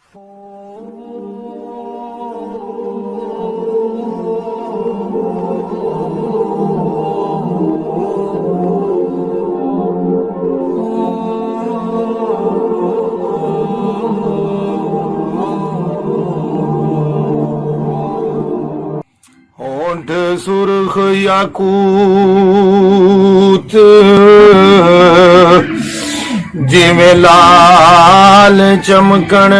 होंठ सुर्ख याकूत जिवें लाल चमकण,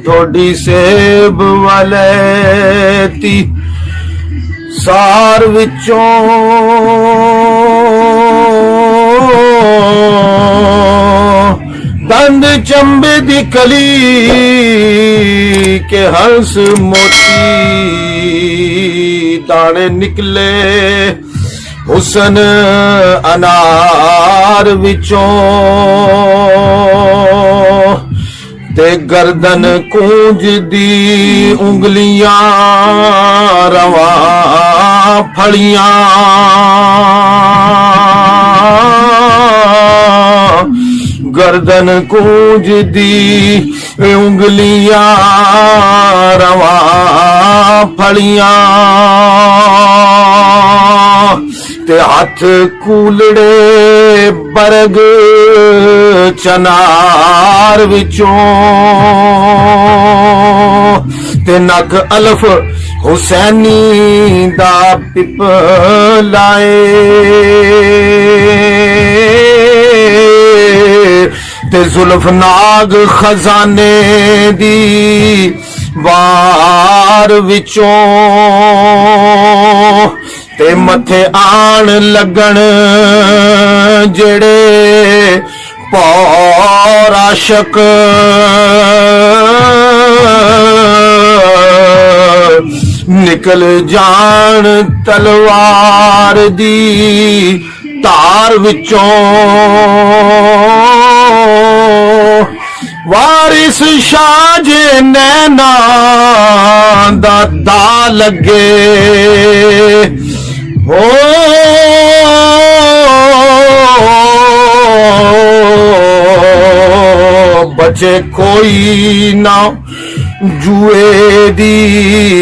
ठोडी सेब वलैती सार विचों, दंद चंबे दी कली के हंस मोती, दाने निकले हुसन अनार विचों, ते गर्दन कूंज दी उंगलियां रवा फलियां, गर्दन कूंज दी उंगलियां रवा फलियां, ते हथ कूलड़े बरग चनार विचों, ते नक अलफ हुसैनी दा पिपलाए, ते जुल्फ नाग खजाने दी वार विचों, ते मथे आन लगन जेड़े पौराशक, निकल जान तलवार दी धार विचों, वारिस शाह जे नैना दा दा लगे, हो बचे कोई ना जुए दी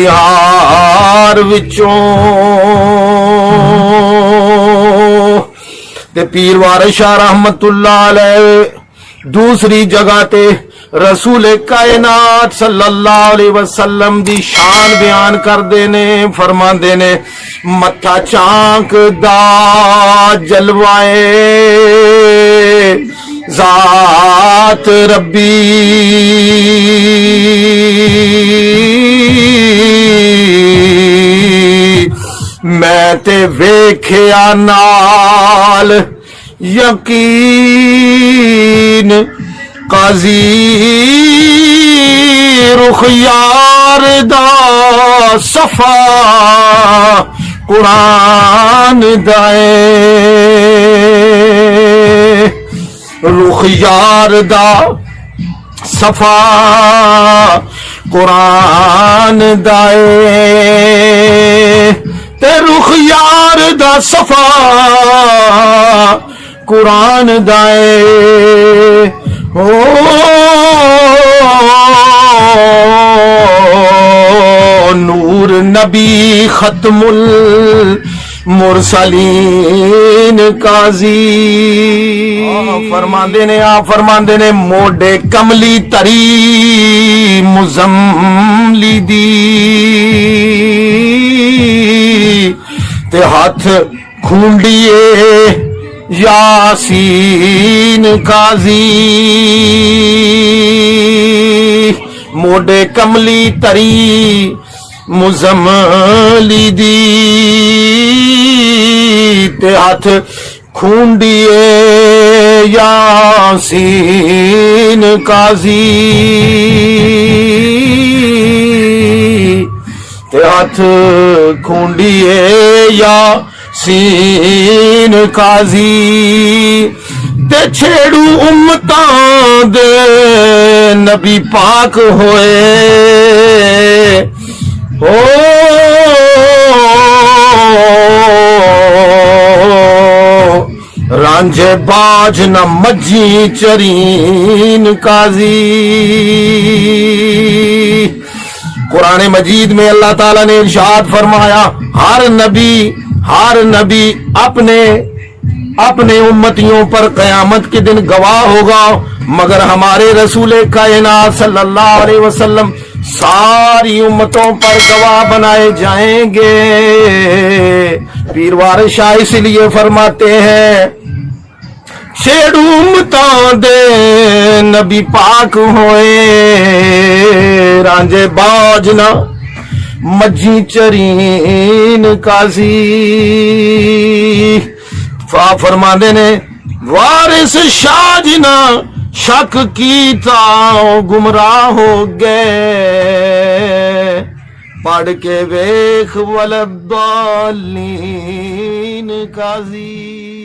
हार विचों, ते पीर वारिस शाह रहमतुल्लाह अलैह दूसरी जगह ते रसूल कायनात सल्लल्लाहु अलैहि वसल्लम दी शान बयान करदे ने, फरमांदे ने मत्था चांक दा जलवाए जात रब्बी, मैं ते वेख्या नाल यकीन, काजी रुख यार दा सफा कुरान दाए, रुख यार दा सफा कुरान दाए, ते रुख यार दा सफा कुरान दाए, ओ नूर नबी खत्मुल मुरसलीन काजी, फरमांदे ने आप फरमांदे ने मोडे कमली तरी मुजम्मली दी, ते हाथ खूंडिए यासीन काजी, मोडे कमली तरी मुजम्मली दी, ते हाथ खूंडिए यासीन काजी, ते हाथ खूंडिए यासीन काजी, ते छेड़ू उम्मतां दे नबी पाक होए, ओ रांझे बाज न मज्जी चरीन काजी। कुरान मजीद में अल्लाह ताला ने इरशाद फरमाया, हर नबी अपने उम्मतियों पर कयामत के दिन गवाह होगा, मगर हमारे रसूल कायनात सल्लल्लाहु अलैहि वसल्लम सारी उम्मतों पर गवाह बनाए जाएंगे। पीर वारिस शाह इसलिए फरमाते हैं, छेड़ू उम्मतां दे नबी पाक होए, रांझे बाज ना मज्जी चरीन काजी। फरमाते ने वारिस शाह जिना शक कीता गुमराह हो गए, पढ़ के वेख वलद्दालीन काजी।